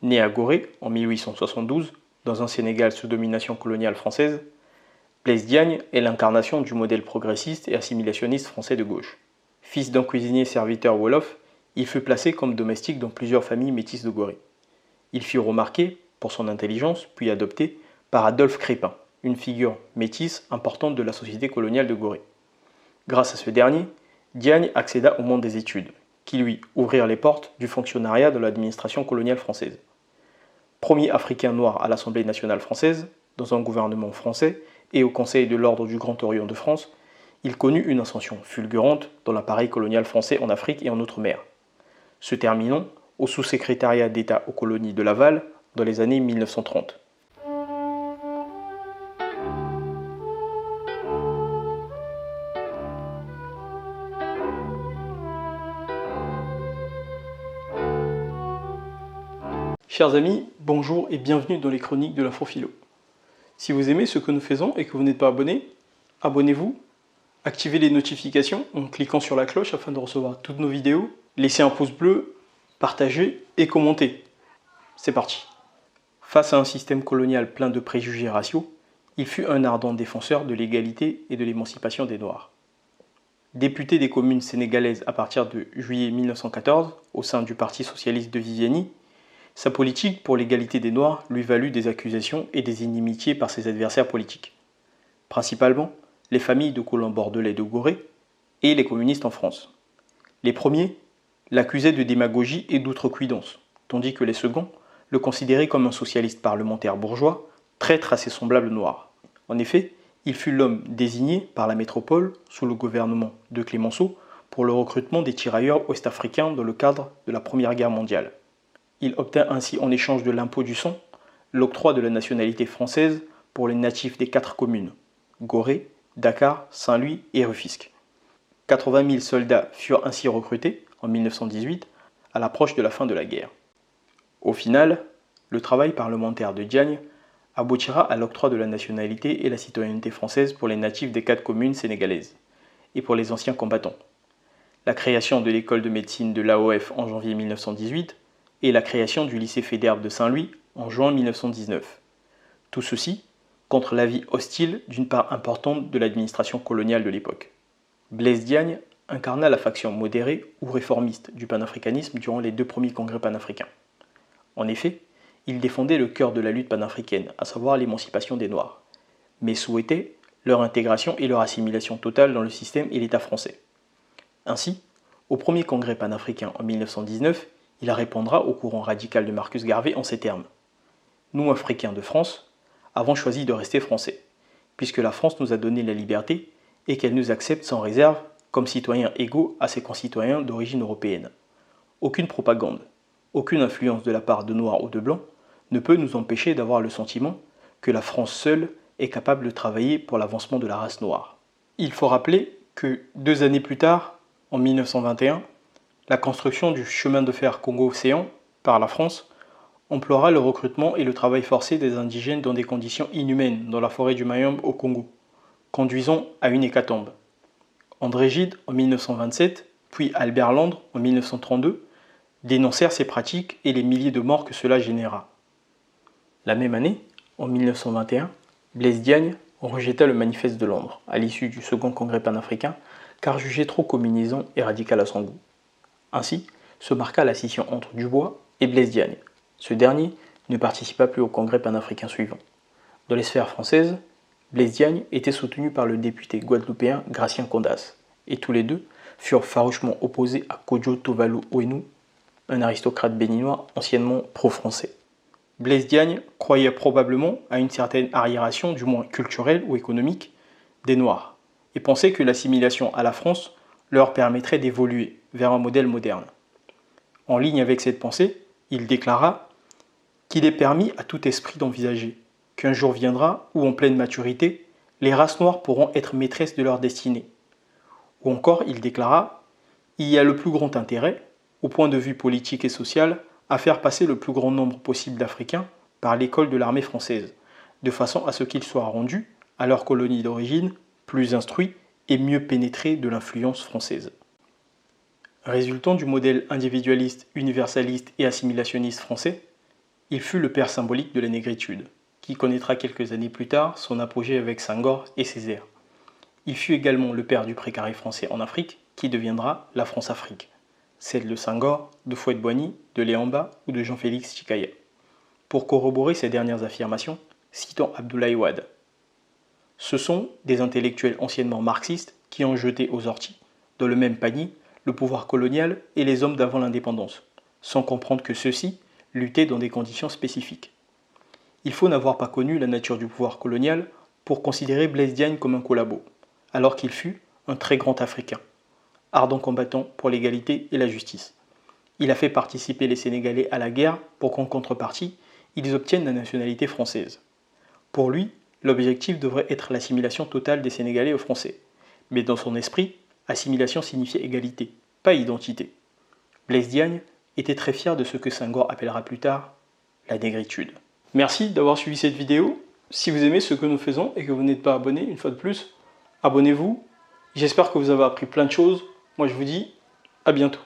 Né à Gorée en 1872, dans un Sénégal sous domination coloniale française, Blaise Diagne est l'incarnation du modèle progressiste et assimilationniste français de gauche. Fils d'un cuisinier serviteur wolof, il fut placé comme domestique dans plusieurs familles métisses de Gorée. Il fut remarqué pour son intelligence, puis adopté par Adolphe Crépin, une figure métisse importante de la société coloniale de Gorée. Grâce à ce dernier, Diagne accéda au monde des études, qui lui ouvrirent les portes du fonctionnariat de l'administration coloniale française. Premier Africain noir à l'Assemblée nationale française, dans un gouvernement français et au Conseil de l'Ordre du Grand Orient de France, il connut une ascension fulgurante dans l'appareil colonial français en Afrique et en Outre-mer, se terminant au sous-secrétariat d'État aux colonies de Laval dans les années 1930. Chers amis, bonjour et bienvenue dans les chroniques de l'Afrophilo. Si vous aimez ce que nous faisons et que vous n'êtes pas abonné, abonnez-vous, activez les notifications en cliquant sur la cloche afin de recevoir toutes nos vidéos, laissez un pouce bleu, partagez et commentez. C'est parti. Face à un système colonial plein de préjugés raciaux, il fut un ardent défenseur de l'égalité et de l'émancipation des Noirs. Député des communes sénégalaises à partir de juillet 1914 au sein du Parti socialiste de Viviani, sa politique pour l'égalité des Noirs lui valut des accusations et des inimitiés par ses adversaires politiques, principalement les familles de colons bordelais de Gorée et les communistes en France. Les premiers l'accusaient de démagogie et d'outrecuidance, tandis que les seconds le considéraient comme un socialiste parlementaire bourgeois, traître à ses semblables noirs. En effet, il fut l'homme désigné par la métropole, sous le gouvernement de Clémenceau, pour le recrutement des tirailleurs ouest-africains dans le cadre de la Première Guerre mondiale. Il obtint ainsi en échange de l'impôt du sang l'octroi de la nationalité française pour les natifs des 4 communes, Gorée, Dakar, Saint-Louis et Rufisque. 80 000 soldats furent ainsi recrutés en 1918 à l'approche de la fin de la guerre. Au final, le travail parlementaire de Diagne aboutira à l'octroi de la nationalité et la citoyenneté française pour les natifs des 4 communes sénégalaises et pour les anciens combattants. La création de l'école de médecine de l'AOF en janvier 1918 et la création du lycée Faidherbe de Saint-Louis en juin 1919. Tout ceci contre l'avis hostile d'une part importante de l'administration coloniale de l'époque. Blaise Diagne incarna la faction modérée ou réformiste du panafricanisme durant les 2 premiers congrès panafricains. En effet, il défendait le cœur de la lutte panafricaine, à savoir l'émancipation des Noirs, mais souhaitait leur intégration et leur assimilation totale dans le système et l'État français. Ainsi, au premier congrès panafricain en 1919, il répondra au courant radical de Marcus Garvey en ces termes. Nous, Africains de France, avons choisi de rester français, puisque la France nous a donné la liberté et qu'elle nous accepte sans réserve comme citoyens égaux à ses concitoyens d'origine européenne. Aucune propagande, aucune influence de la part de Noirs ou de Blancs ne peut nous empêcher d'avoir le sentiment que la France seule est capable de travailler pour l'avancement de la race noire. Il faut rappeler que 2 années plus tard, en 1921, la construction du chemin de fer Congo-Océan par la France emploiera le recrutement et le travail forcé des indigènes dans des conditions inhumaines dans la forêt du Mayombe au Congo, conduisant à une hécatombe. André Gide en 1927, puis Albert Londres en 1932, dénoncèrent ces pratiques et les milliers de morts que cela généra. La même année, en 1921, Blaise Diagne rejeta le manifeste de Londres à l'issue du second congrès panafricain car jugé trop communisant et radical à son goût. Ainsi, se marqua la scission entre Dubois et Blaise Diagne. Ce dernier ne participa plus au congrès panafricain suivant. Dans les sphères françaises, Blaise Diagne était soutenu par le député guadeloupéen Gratien Condas, et tous les deux furent farouchement opposés à Kodjo Tovalu Ouenou, un aristocrate béninois anciennement pro-français. Blaise Diagne croyait probablement à une certaine arriération, du moins culturelle ou économique, des Noirs, et pensait que l'assimilation à la France leur permettrait d'évoluer vers un modèle moderne. En ligne avec cette pensée, il déclara qu'il est permis à tout esprit d'envisager qu'un jour viendra où, en pleine maturité, les races noires pourront être maîtresses de leur destinée. Ou encore, il déclara « Il y a le plus grand intérêt, au point de vue politique et social, à faire passer le plus grand nombre possible d'Africains par l'école de l'armée française, de façon à ce qu'ils soient rendus, à leur colonie d'origine, plus instruits et mieux pénétrés de l'influence française. » Résultant du modèle individualiste, universaliste et assimilationniste français, Il fut le père symbolique de la négritude, qui connaîtra quelques années plus tard son apogée avec Senghor et Césaire. Il fut également le père du précaré français en Afrique, qui deviendra la France-Afrique, celle de Senghor, de Fouet-Boigny, de Léamba ou de Jean-Félix Chikaya. Pour corroborer ces dernières affirmations, citons Abdoulaye Wade. Ce sont des intellectuels anciennement marxistes qui ont jeté aux orties, dans le même panier, le pouvoir colonial et les hommes d'avant l'indépendance, sans comprendre que ceux-ci luttaient dans des conditions spécifiques. Il faut n'avoir pas connu la nature du pouvoir colonial pour considérer Blaise Diagne comme un collabo, alors qu'il fut un très grand Africain, ardent combattant pour l'égalité et la justice. Il a fait participer les Sénégalais à la guerre pour qu'en contrepartie, ils obtiennent la nationalité française. Pour lui, l'objectif devrait être l'assimilation totale des Sénégalais aux Français. Mais dans son esprit, assimilation signifiait égalité, pas identité. Blaise Diagne était très fier de ce que Senghor appellera plus tard la négritude. Merci d'avoir suivi cette vidéo. Si vous aimez ce que nous faisons et que vous n'êtes pas abonné, une fois de plus, abonnez-vous. J'espère que vous avez appris plein de choses. Moi je vous dis à bientôt.